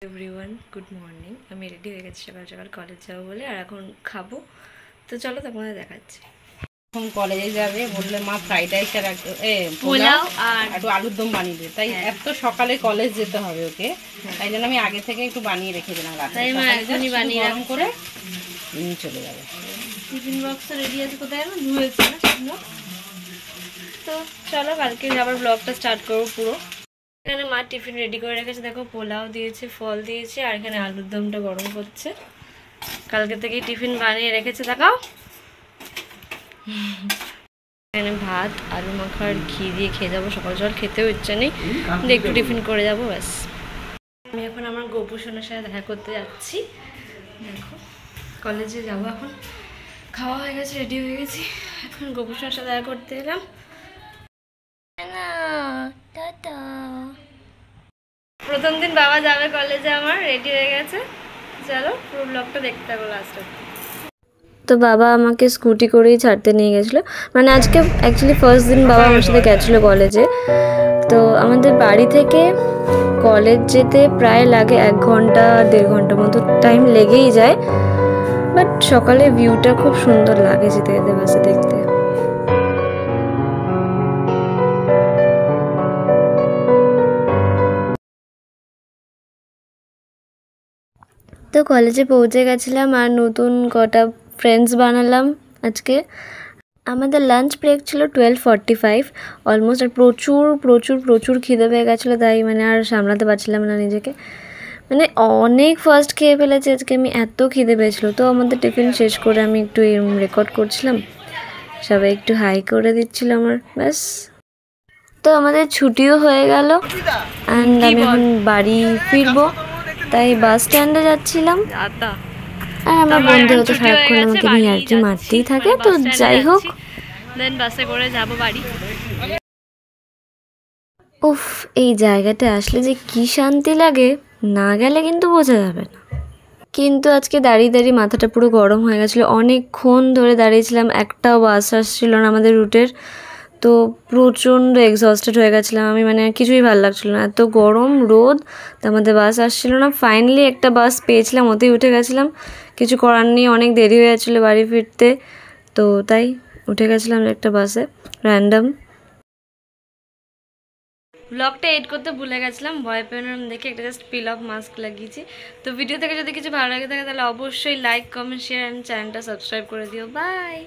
Everyone good morning. আমি ready হয়ে গেছি সকাল সকাল কলেজ যাবো বলে, আর এখন খাবো। তো চলো তোমাদের দেখাচ্ছি। এখন কলেজে যাবে বললে মা ফ্রাইড রাইস আর পোলাও আর একটু আলুর দম বানিয়ে দেবে, তাই এত সকালে কলেজ যেতে হবে ওকে, তাই জন্য আমি আগে থেকে একটু বানিয়ে রেখে দিলাম রাতে, গরম করে চলে যাবে। টিফিন বক্স রেডি আছে, কোথায় এখন ধুয়েছে না সেগুলো। তো চলো কালকে আবার ব্লগটা স্টার্ট করবো পুরো। এখানে মা টিফিন রেডি করে রেখেছে, দেখো পোলাও দিয়েছে, ফল দিয়েছে, আর এখানে আলুর দমটা গরম করছে। কালকে থেকেই টিফিন বানিয়ে রেখেছে, দেখাও। এখানে ভাত আলু মাখার ঘি দিয়ে খেয়ে যাবো, সকাল সকাল খেতেও ইচ্ছা নেই, একটু টিফিন করে যাবো ব্যাস। আমি এখন আমার গোপু সোনার সাথে দেখা করতে যাচ্ছি। দেখো কলেজে যাবো এখন, খাওয়া হয়ে গেছে, রেডি হয়ে গেছি, এখন গোপু সোনার সাথে দেখা করতে এলাম। প্রথম দিন বাবা যাবে কলেজে, আমার রেডি হয়ে গেছে। চলো পুরো ব্লগটা দেখতে থাকো লাস্ট অবধি। তো বাবা আমাকে স্কুটি করেই ছাড়তে নিয়ে গেছিলো, মানে আজকে অ্যাকচুয়ালি ফার্স্ট দিন বাবা আমার সাথে গেছিলো কলেজে। তো আমাদের বাড়ি থেকে কলেজ যেতে প্রায় লাগে 1 ঘন্টা 1.5 ঘন্টা মতো টাইম লেগেই যায়, বাট সকালে ভিউটা খুব সুন্দর লাগে যেতে যেতে বাসে দেখতে। তো কলেজে পৌঁছে গেছিলাম, আর নতুন কটা ফ্রেন্ডস বানালাম আজকে। আমাদের লাঞ্চ ব্রেক ছিল 12:45 অলমোস্ট, আর প্রচুর প্রচুর প্রচুর খিদে পেয়ে গেছিলো, তাই মানে আর সামলাতে পারছিলাম না নিজেকে, মানে অনেক ফার্স্ট খেয়ে ফেলেছি আজকে আমি, এত খিদে পেয়েছিলো। তো আমাদের টিফিন শেষ করে আমি একটু রেকর্ড করছিলাম, সবাই একটু হাই করে দিচ্ছিল আমার, ব্যাস। তো আমাদের ছুটিও হয়ে গেল, অ্যান্ড আমি এখন বাড়ি ফিরবো, তাই বাস স্ট্যান্ডে যাচ্ছিলাম। আর আমার বন্ধু হয়তো সারাক্ষণ আমাকে নিয়ে আর কি মারতেই থাকে, তো যাই হোক দেন বাসে করে যাব বাড়ি। উফ, এই জায়গাটা আসলে যে কি শান্তি লাগে, না গেলে কিন্তু বোঝা যাবে না। কিন্তু আজকে দাঁড়িয়ে দাঁড়িয়ে মাথাটা পুরো গরম হয়ে গেছিলো, অনেকক্ষণ ধরে দাঁড়িয়েছিলাম, একটাও বাস আসছিল না আমাদের রুটের। তো প্রচণ্ড এক্সস্টেড হয়ে গেছিলাম আমি, মানে কিছুই ভালো লাগছিলো না, এত গরম রোদ, তো আমাদের বাস আসছিল না। ফাইনালি একটা বাস পেয়েছিলাম, ওতেই উঠে গেছিলাম, কিছু করার নেই, অনেক দেরি হয়ে যাচ্ছিলো বাড়ি ফিরতে, তো তাই উঠে গেছিলাম একটা বাসে র্যান্ডাম। ব্লগটা এড করতে ভুলে গেছিলাম, ভয় পেলাম দেখে একটা জাস্ট পিল অফ মাস্ক লাগিয়েছি। তো ভিডিও থেকে যদি কিছু ভালো লাগে থাকে তাহলে অবশ্যই লাইক কমেন্ট শেয়ার অ্যান্ড চ্যানেলটা সাবস্ক্রাইব করে দিও। বাই।